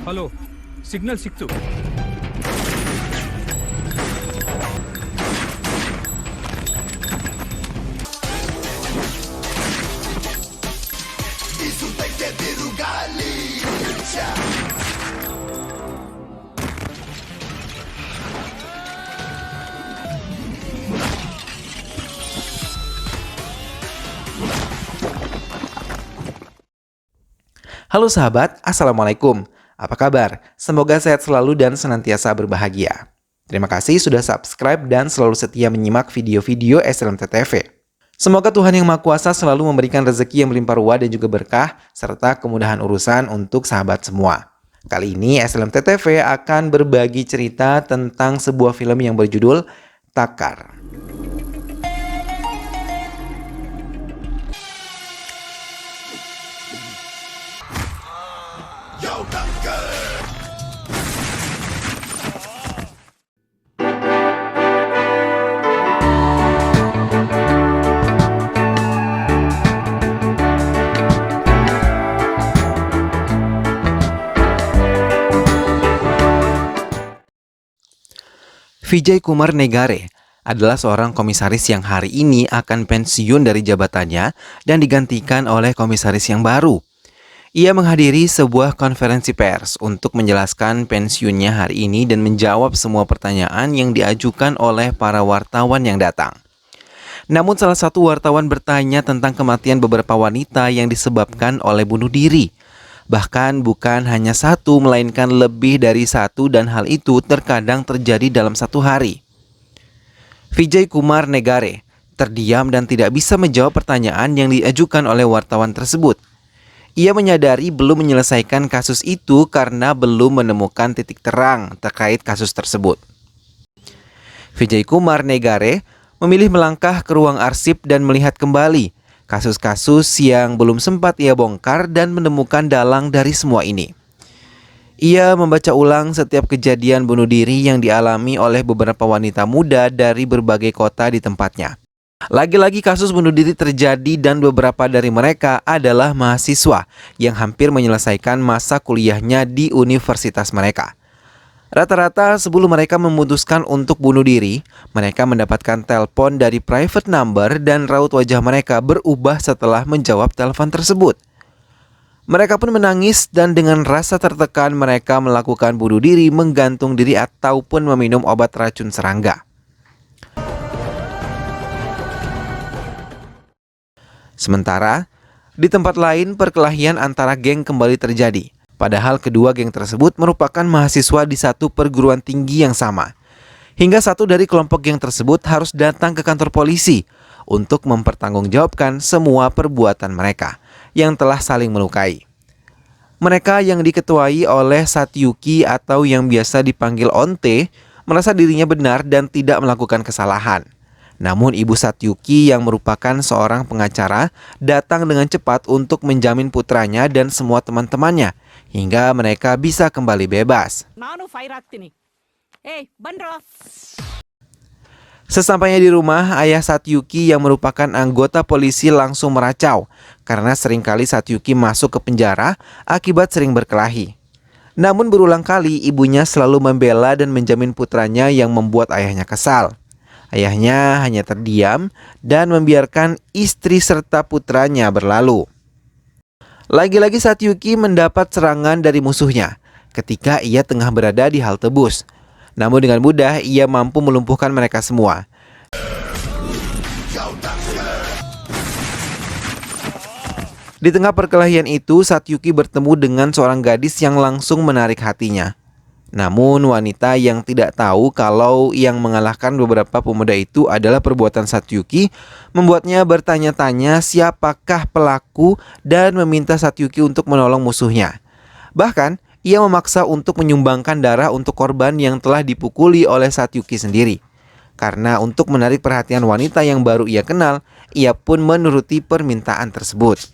Hello signal ಸಿಕ್ತು. Halo sahabat, Assalamualaikum. Apa kabar? Semoga sehat selalu dan senantiasa berbahagia. Terima kasih sudah subscribe dan selalu setia menyimak video-video SLMTTV. Semoga Tuhan Yang Maha Kuasa selalu memberikan rezeki yang melimpah ruah dan juga berkah, serta kemudahan urusan untuk sahabat semua. Kali ini SLMTTV akan berbagi cerita tentang sebuah film yang berjudul Takar. Vijay Kumar Negare adalah seorang komisaris yang hari ini akan pensiun dari jabatannya dan digantikan oleh komisaris yang baru. Ia menghadiri sebuah konferensi pers untuk menjelaskan pensiunnya hari ini dan menjawab semua pertanyaan yang diajukan oleh para wartawan yang datang. Namun salah satu wartawan bertanya tentang kematian beberapa wanita yang disebabkan oleh bunuh diri. Bahkan bukan hanya satu, melainkan lebih dari satu, dan hal itu terkadang terjadi dalam satu hari. Vijay Kumar Negare terdiam dan tidak bisa menjawab pertanyaan yang diajukan oleh wartawan tersebut. Ia menyadari belum menyelesaikan kasus itu karena belum menemukan titik terang terkait kasus tersebut. Vijay Kumar Negare memilih melangkah ke ruang arsip dan melihat kembali kasus-kasus yang belum sempat ia bongkar dan menemukan dalang dari semua ini. Ia membaca ulang setiap kejadian bunuh diri yang dialami oleh beberapa wanita muda dari berbagai kota di tempatnya. Lagi-lagi kasus bunuh diri terjadi dan beberapa dari mereka adalah mahasiswa yang hampir menyelesaikan masa kuliahnya di universitas mereka. Rata-rata sebelum mereka memutuskan untuk bunuh diri, mereka mendapatkan telepon dari private number dan raut wajah mereka berubah setelah menjawab telepon tersebut. Mereka pun menangis dan dengan rasa tertekan mereka melakukan bunuh diri, menggantung diri ataupun meminum obat racun serangga. Sementara, di tempat lain perkelahian antara geng kembali terjadi. Padahal kedua geng tersebut merupakan mahasiswa di satu perguruan tinggi yang sama. Hingga satu dari kelompok geng tersebut harus datang ke kantor polisi untuk mempertanggungjawabkan semua perbuatan mereka yang telah saling melukai. Mereka yang diketuai oleh Satyuki atau yang biasa dipanggil Onte merasa dirinya benar dan tidak melakukan kesalahan. Namun Ibu Satyuki yang merupakan seorang pengacara datang dengan cepat untuk menjamin putranya dan semua teman-temannya hingga mereka bisa kembali bebas. Sesampainya di rumah, ayah Satyuki yang merupakan anggota polisi langsung meracau karena seringkali Satyuki masuk ke penjara akibat sering berkelahi. Namun berulang kali ibunya selalu membela dan menjamin putranya yang membuat ayahnya kesal. Ayahnya hanya terdiam dan membiarkan istri serta putranya berlalu. Lagi-lagi Satyuki mendapat serangan dari musuhnya ketika ia tengah berada di halte bus. Namun dengan mudah ia mampu melumpuhkan mereka semua. Di tengah perkelahian itu, Satyuki bertemu dengan seorang gadis yang langsung menarik hatinya. Namun wanita yang tidak tahu kalau yang mengalahkan beberapa pemuda itu adalah perbuatan Satyuki membuatnya bertanya-tanya siapakah pelaku dan meminta Satyuki untuk menolong musuhnya. Bahkan ia memaksa untuk menyumbangkan darah untuk korban yang telah dipukuli oleh Satyuki sendiri. Karena untuk menarik perhatian wanita yang baru ia kenal, ia pun menuruti permintaan tersebut.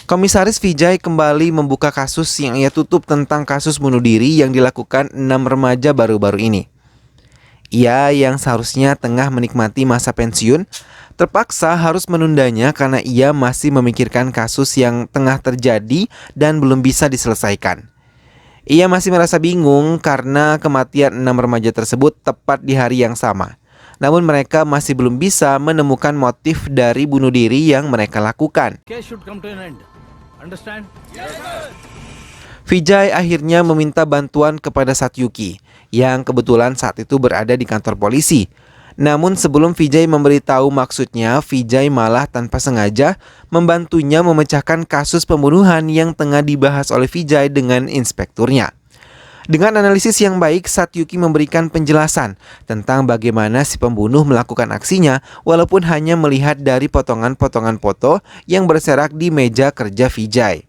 Komisaris Vijay kembali membuka kasus yang ia tutup tentang kasus bunuh diri yang dilakukan 6 remaja baru-baru ini. Ia yang seharusnya tengah menikmati masa pensiun, terpaksa harus menundanya karena ia masih memikirkan kasus yang tengah terjadi dan belum bisa diselesaikan. Ia masih merasa bingung karena kematian 6 remaja tersebut tepat di hari yang sama. Namun mereka masih belum bisa menemukan motif dari bunuh diri yang mereka lakukan. Case should come to an end. Understand? Vijay akhirnya meminta bantuan kepada Satyuki yang kebetulan saat itu berada di kantor polisi. Namun sebelum Vijay memberitahu maksudnya, Vijay malah tanpa sengaja membantunya memecahkan kasus pembunuhan yang tengah dibahas oleh Vijay dengan inspekturnya. Dengan analisis yang baik, Satyuki memberikan penjelasan tentang bagaimana si pembunuh melakukan aksinya walaupun hanya melihat dari potongan-potongan foto yang berserak di meja kerja Vijay.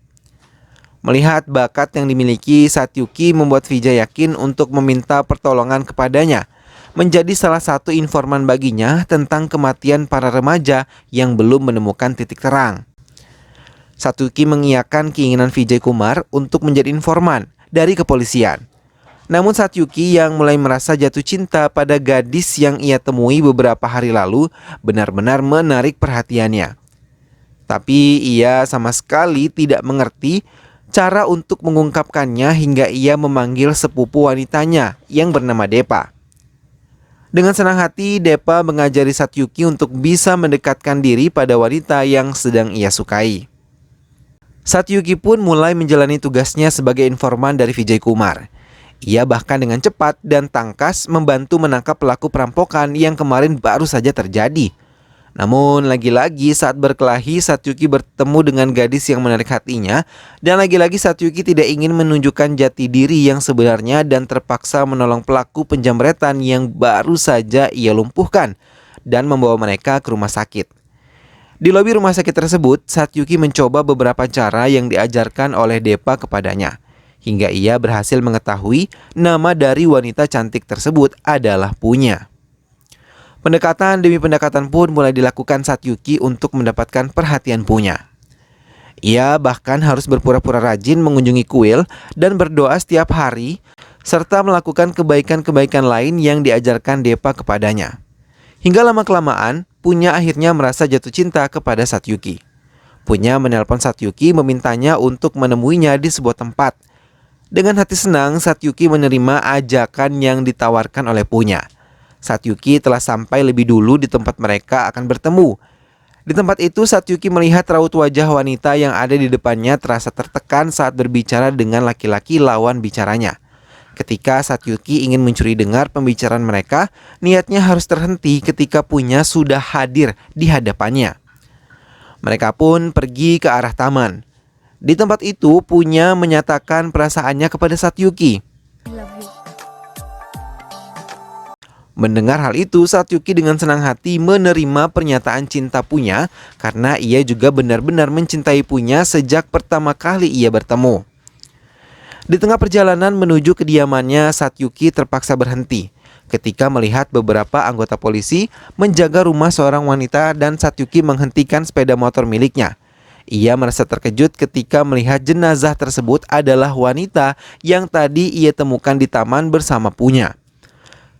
Melihat bakat yang dimiliki, Satyuki membuat Vijay yakin untuk meminta pertolongan kepadanya, menjadi salah satu informan baginya tentang kematian para remaja yang belum menemukan titik terang. Satyuki mengiyakan keinginan Vijay Kumar untuk menjadi informan dari kepolisian. Namun Satyuki yang mulai merasa jatuh cinta pada gadis yang ia temui beberapa hari lalu benar-benar menarik perhatiannya. Tapi ia sama sekali tidak mengerti cara untuk mengungkapkannya hingga ia memanggil sepupu wanitanya yang bernama Depa. Dengan senang hati, Depa mengajari Satyuki untuk bisa mendekatkan diri pada wanita yang sedang ia sukai. Satyuki pun mulai menjalani tugasnya sebagai informan dari Vijay Kumar. Ia bahkan dengan cepat dan tangkas membantu menangkap pelaku perampokan yang kemarin baru saja terjadi. Namun lagi-lagi saat berkelahi, Satyuki bertemu dengan gadis yang menarik hatinya. Dan lagi-lagi Satyuki tidak ingin menunjukkan jati diri yang sebenarnya dan terpaksa menolong pelaku penjamretan yang baru saja ia lumpuhkan dan membawa mereka ke rumah sakit. Di lobi rumah sakit tersebut, Satyuki mencoba beberapa cara yang diajarkan oleh Depa kepadanya, hingga ia berhasil mengetahui nama dari wanita cantik tersebut adalah Punya. Pendekatan demi pendekatan pun mulai dilakukan Satyuki untuk mendapatkan perhatian Punya. Ia bahkan harus berpura-pura rajin mengunjungi kuil dan berdoa setiap hari, serta melakukan kebaikan-kebaikan lain yang diajarkan Depa kepadanya. Hingga lama-kelamaan, Punya akhirnya merasa jatuh cinta kepada Satyuki. Punya menelpon Satyuki memintanya untuk menemuinya di sebuah tempat. Dengan hati senang, Satyuki menerima ajakan yang ditawarkan oleh Punya. Satyuki telah sampai lebih dulu di tempat mereka akan bertemu. Di tempat itu, Satyuki melihat raut wajah wanita yang ada di depannya terasa tertekan saat berbicara dengan laki-laki lawan bicaranya. Ketika Satyuki ingin mencuri dengar pembicaraan mereka, niatnya harus terhenti ketika Punya sudah hadir di hadapannya. Mereka pun pergi ke arah taman. Di tempat itu, Punya menyatakan perasaannya kepada Satyuki. Mendengar hal itu, Satyuki dengan senang hati menerima pernyataan cinta Punya karena ia juga benar-benar mencintai Punya sejak pertama kali ia bertemu. Di tengah perjalanan menuju kediamannya, Satyuki terpaksa berhenti ketika melihat beberapa anggota polisi menjaga rumah seorang wanita dan Satyuki menghentikan sepeda motor miliknya. Ia merasa terkejut ketika melihat jenazah tersebut adalah wanita yang tadi ia temukan di taman bersama Punya.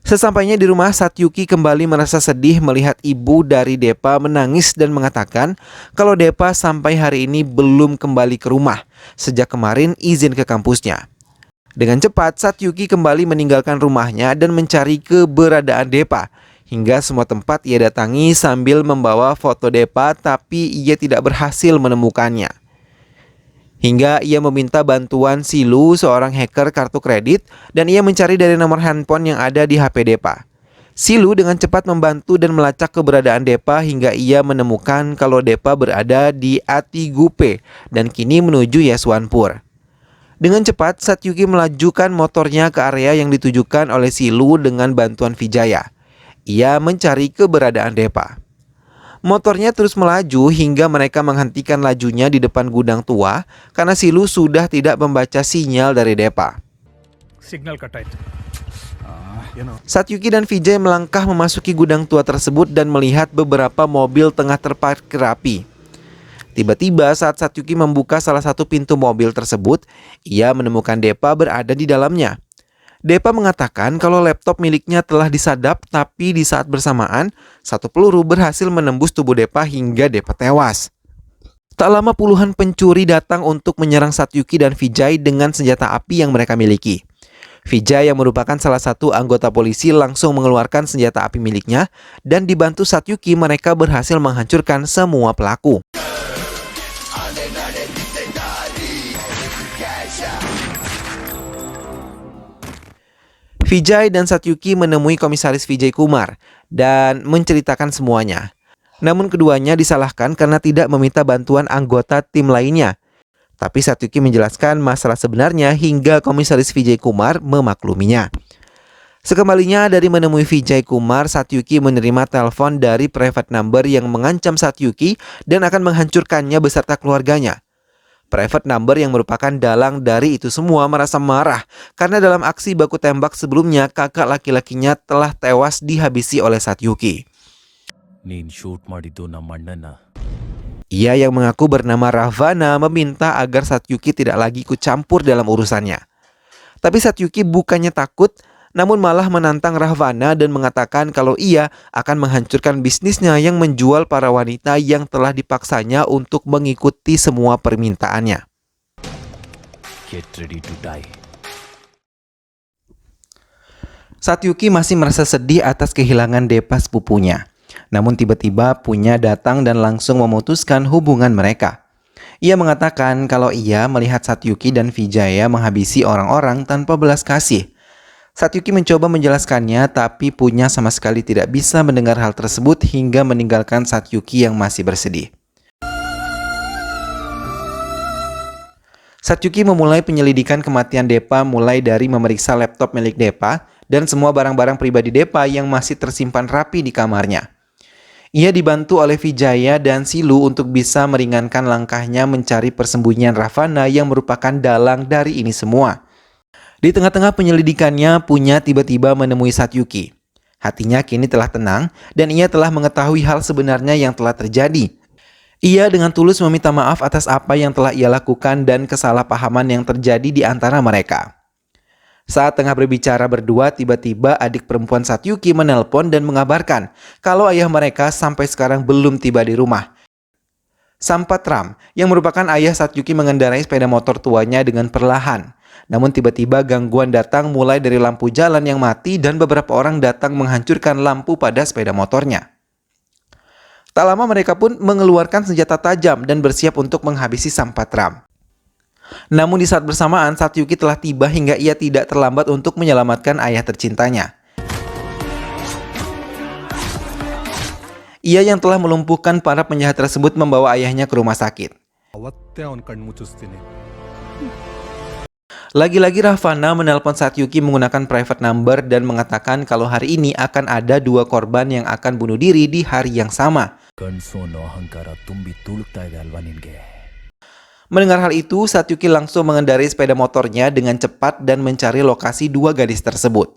Sesampainya di rumah, Satyuki kembali merasa sedih melihat ibu dari Depa menangis dan mengatakan kalau Depa sampai hari ini belum kembali ke rumah sejak kemarin izin ke kampusnya. Dengan cepat, Satyuki kembali meninggalkan rumahnya dan mencari keberadaan Depa. Hingga semua tempat ia datangi sambil membawa foto Depa, tapi ia tidak berhasil menemukannya. Hingga ia meminta bantuan Silu, seorang hacker kartu kredit, dan ia mencari dari nomor handphone yang ada di HP Depa. Silu dengan cepat membantu dan melacak keberadaan Depa hingga ia menemukan kalau Depa berada di Atigupe dan kini menuju Yeswanpur. Dengan cepat, Satyuki melajukan motornya ke area yang ditujukan oleh Silu dengan bantuan Vijaya. Ia mencari keberadaan Depa. Motornya terus melaju hingga mereka menghentikan lajunya di depan gudang tua karena Silu sudah tidak membaca sinyal dari Depa. Signal cut ಆಯ್ತು. Satyuki dan Vijay melangkah memasuki gudang tua tersebut dan melihat beberapa mobil tengah terparkir rapi. Tiba-tiba saat Satyuki membuka salah satu pintu mobil tersebut, ia menemukan Depa berada di dalamnya. Depa mengatakan kalau laptop miliknya telah disadap, tapi di saat bersamaan, satu peluru berhasil menembus tubuh Depa hingga Depa tewas. Tak lama puluhan pencuri datang untuk menyerang Satyuki dan Vijay dengan senjata api yang mereka miliki. Vijay yang merupakan salah satu anggota polisi langsung mengeluarkan senjata api miliknya dan dibantu Satyuki mereka berhasil menghancurkan semua pelaku. Vijay dan Satyuki menemui komisaris Vijay Kumar dan menceritakan semuanya. Namun keduanya disalahkan karena tidak meminta bantuan anggota tim lainnya. Tapi Satyuki menjelaskan masalah sebenarnya hingga komisaris Vijay Kumar memakluminya. Sekembalinya dari menemui Vijay Kumar, Satyuki menerima telepon dari private number yang mengancam Satyuki dan akan menghancurkannya beserta keluarganya. Private number yang merupakan dalang dari itu semua merasa marah karena dalam aksi baku tembak sebelumnya kakak laki-lakinya telah tewas dihabisi oleh Satyuki. Ia yang mengaku bernama Ravana meminta agar Satyuki tidak lagi ikut campur dalam urusannya. Tapi Satyuki bukannya takut, namun malah menantang Ravana dan mengatakan kalau ia akan menghancurkan bisnisnya yang menjual para wanita yang telah dipaksanya untuk mengikuti semua permintaannya. Get ready to die. Satyuki masih merasa sedih atas kehilangan Depa sepupunya. Namun tiba-tiba Punya datang dan langsung memutuskan hubungan mereka. Ia mengatakan kalau ia melihat Satyuki dan Vijaya menghabisi orang-orang tanpa belas kasih. Satyuki mencoba menjelaskannya, tapi Punya sama sekali tidak bisa mendengar hal tersebut hingga meninggalkan Satyuki yang masih bersedih. Satyuki memulai penyelidikan kematian Depa mulai dari memeriksa laptop milik Depa dan semua barang-barang pribadi Depa yang masih tersimpan rapi di kamarnya. Ia dibantu oleh Vijaya dan Silu untuk bisa meringankan langkahnya mencari persembunyian Ravana yang merupakan dalang dari ini semua. Di tengah-tengah penyelidikannya, Punya tiba-tiba menemui Satyuki. Hatinya kini telah tenang dan ia telah mengetahui hal sebenarnya yang telah terjadi. Ia dengan tulus meminta maaf atas apa yang telah ia lakukan dan kesalahpahaman yang terjadi di antara mereka. Saat tengah berbicara berdua, tiba-tiba adik perempuan Satyuki menelpon dan mengabarkan kalau ayah mereka sampai sekarang belum tiba di rumah. Sampatram, yang merupakan ayah Satyuki, mengendarai sepeda motor tuanya dengan perlahan. Namun tiba-tiba gangguan datang mulai dari lampu jalan yang mati dan beberapa orang datang menghancurkan lampu pada sepeda motornya. Tak lama mereka pun mengeluarkan senjata tajam dan bersiap untuk menghabisi Sampatram. Namun di saat bersamaan Satyuki telah tiba hingga ia tidak terlambat untuk menyelamatkan ayah tercintanya. Ia yang telah melumpuhkan para penjahat tersebut membawa ayahnya ke rumah sakit. Lagi-lagi Ravana menelpon Satyuki menggunakan private number dan mengatakan kalau hari ini akan ada 2 korban yang akan bunuh diri di hari yang sama. Mendengar hal itu, Satyuki langsung mengendarai sepeda motornya dengan cepat dan mencari lokasi 2 gadis tersebut.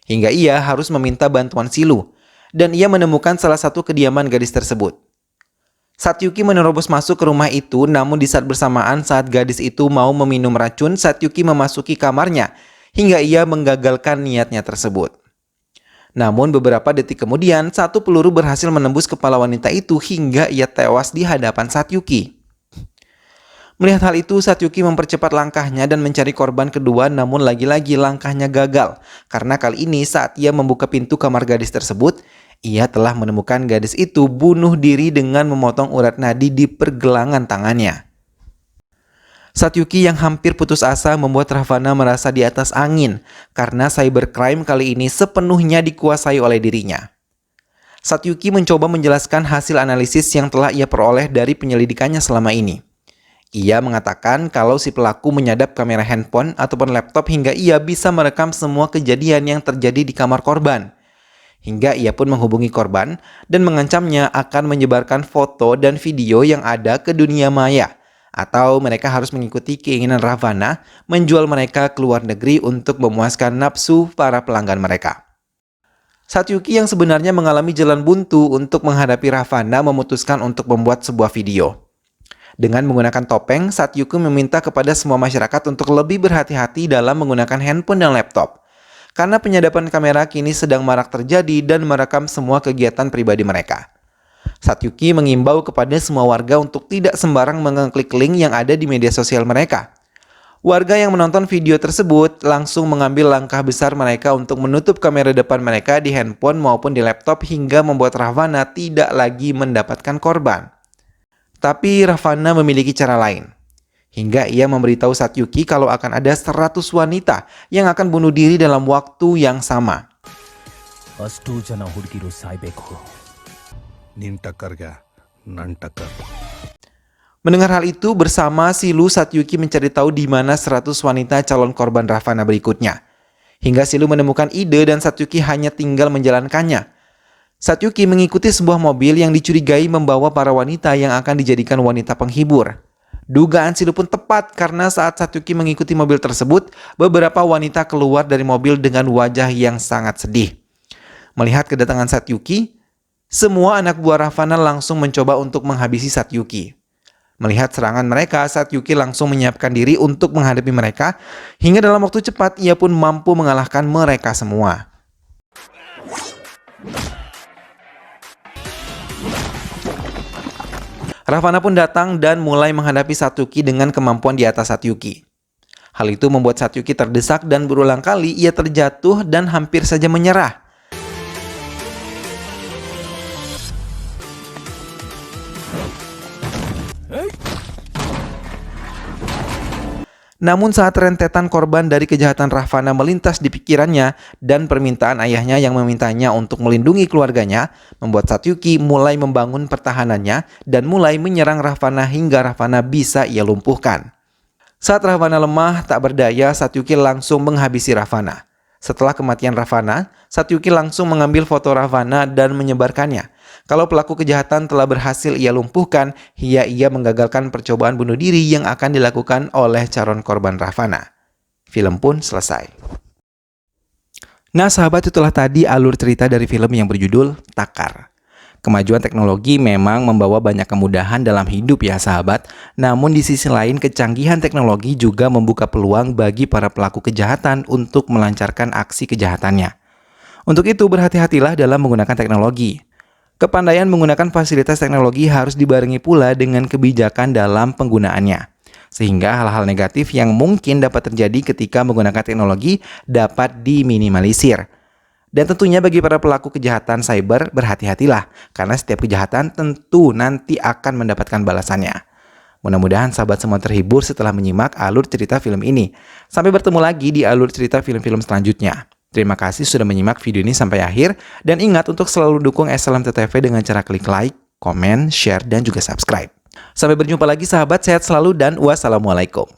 Hingga ia harus meminta bantuan Silu, dan ia menemukan salah satu kediaman gadis tersebut. Satyuki menerobos masuk ke rumah itu, namun di saat bersamaan saat gadis itu mau meminum racun, Satyuki memasuki kamarnya hingga ia menggagalkan niatnya tersebut. Namun beberapa detik kemudian, satu peluru berhasil menembus kepala wanita itu hingga ia tewas di hadapan Satyuki. Melihat hal itu, Satyuki mempercepat langkahnya dan mencari korban kedua, namun lagi-lagi langkahnya gagal. Karena kali ini saat ia membuka pintu kamar gadis tersebut, ia telah menemukan gadis itu bunuh diri dengan memotong urat nadi di pergelangan tangannya. Satyuki yang hampir putus asa membuat Ravana merasa di atas angin karena cybercrime kali ini sepenuhnya dikuasai oleh dirinya. Satyuki mencoba menjelaskan hasil analisis yang telah ia peroleh dari penyelidikannya selama ini. Ia mengatakan kalau si pelaku menyadap kamera handphone ataupun laptop hingga ia bisa merekam semua kejadian yang terjadi di kamar korban. Hingga ia pun menghubungi korban dan mengancamnya akan menyebarkan foto dan video yang ada ke dunia maya. Atau mereka harus mengikuti keinginan Ravana menjual mereka ke luar negeri untuk memuaskan nafsu para pelanggan mereka. Satyuki yang sebenarnya mengalami jalan buntu untuk menghadapi Ravana memutuskan untuk membuat sebuah video. Dengan menggunakan topeng, Satyuki meminta kepada semua masyarakat untuk lebih berhati-hati dalam menggunakan handphone dan laptop. Karena penyadapan kamera kini sedang marak terjadi dan merekam semua kegiatan pribadi mereka. Satyuki mengimbau kepada semua warga untuk tidak sembarang mengeklik link yang ada di media sosial mereka. Warga yang menonton video tersebut langsung mengambil langkah besar mereka untuk menutup kamera depan mereka di handphone maupun di laptop hingga membuat Ravana tidak lagi mendapatkan korban. Tapi Ravana memiliki cara lain. Hingga ia memberitahu Satyuki kalau akan ada 100 wanita yang akan bunuh diri dalam waktu yang sama. ಅಷ್ಟು ಜನ ಹುಡುಗಿರು ಸಾಯ್ಬೇಕು. ನಿನ್ ಟಕ್ಕರ್ಗೆ ನನ್ ಟಕ್ಕರ್. Mendengar hal itu, bersama Silu, Satyuki mencari tahu di mana 100 wanita calon korban Ravana berikutnya. Hingga Silu menemukan ide dan Satyuki hanya tinggal menjalankannya. Satyuki mengikuti sebuah mobil yang dicurigai membawa para wanita yang akan dijadikan wanita penghibur. Dugaan Silu pun tepat karena saat Satyuki mengikuti mobil tersebut, beberapa wanita keluar dari mobil dengan wajah yang sangat sedih. Melihat kedatangan Satyuki, semua anak buah Ravana langsung mencoba untuk menghabisi Satyuki. Melihat serangan mereka, Satyuki langsung menyiapkan diri untuk menghadapi mereka, hingga dalam waktu cepat ia pun mampu mengalahkan mereka semua. Ravana pun datang dan mulai menghadapi Satyuki dengan kemampuan di atas Satyuki. Hal itu membuat Satyuki terdesak dan berulang kali ia terjatuh dan hampir saja menyerah. Namun saat rentetan korban dari kejahatan Ravana melintas di pikirannya dan permintaan ayahnya yang memintanya untuk melindungi keluarganya, membuat Satyuki mulai membangun pertahanannya dan mulai menyerang Ravana hingga Ravana bisa ia lumpuhkan. Saat Ravana lemah tak berdaya, Satyuki langsung menghabisi Ravana. Setelah kematian Ravana, Satyuki langsung mengambil foto Ravana dan menyebarkannya. Kalau pelaku kejahatan telah berhasil ia lumpuhkan, ia menggagalkan percobaan bunuh diri yang akan dilakukan oleh calon korban Ravana. Film pun selesai. Nah sahabat, itulah tadi alur cerita dari film yang berjudul Takar. Kemajuan teknologi memang membawa banyak kemudahan dalam hidup ya sahabat. Namun di sisi lain kecanggihan teknologi juga membuka peluang bagi para pelaku kejahatan untuk melancarkan aksi kejahatannya. Untuk itu berhati-hatilah dalam menggunakan teknologi. Kepandaian menggunakan fasilitas teknologi harus dibarengi pula dengan kebijakan dalam penggunaannya. Sehingga hal-hal negatif yang mungkin dapat terjadi ketika menggunakan teknologi dapat diminimalisir. Dan tentunya bagi para pelaku kejahatan cyber, berhati-hatilah karena setiap kejahatan tentu nanti akan mendapatkan balasannya. Mudah-mudahan sahabat semua terhibur setelah menyimak alur cerita film ini. Sampai bertemu lagi di alur cerita film-film selanjutnya. Terima kasih sudah menyimak video ini sampai akhir. Dan ingat untuk selalu dukung SLMTTV dengan cara klik like, komen, share, dan juga subscribe. Sampai berjumpa lagi sahabat, sehat selalu dan wassalamualaikum.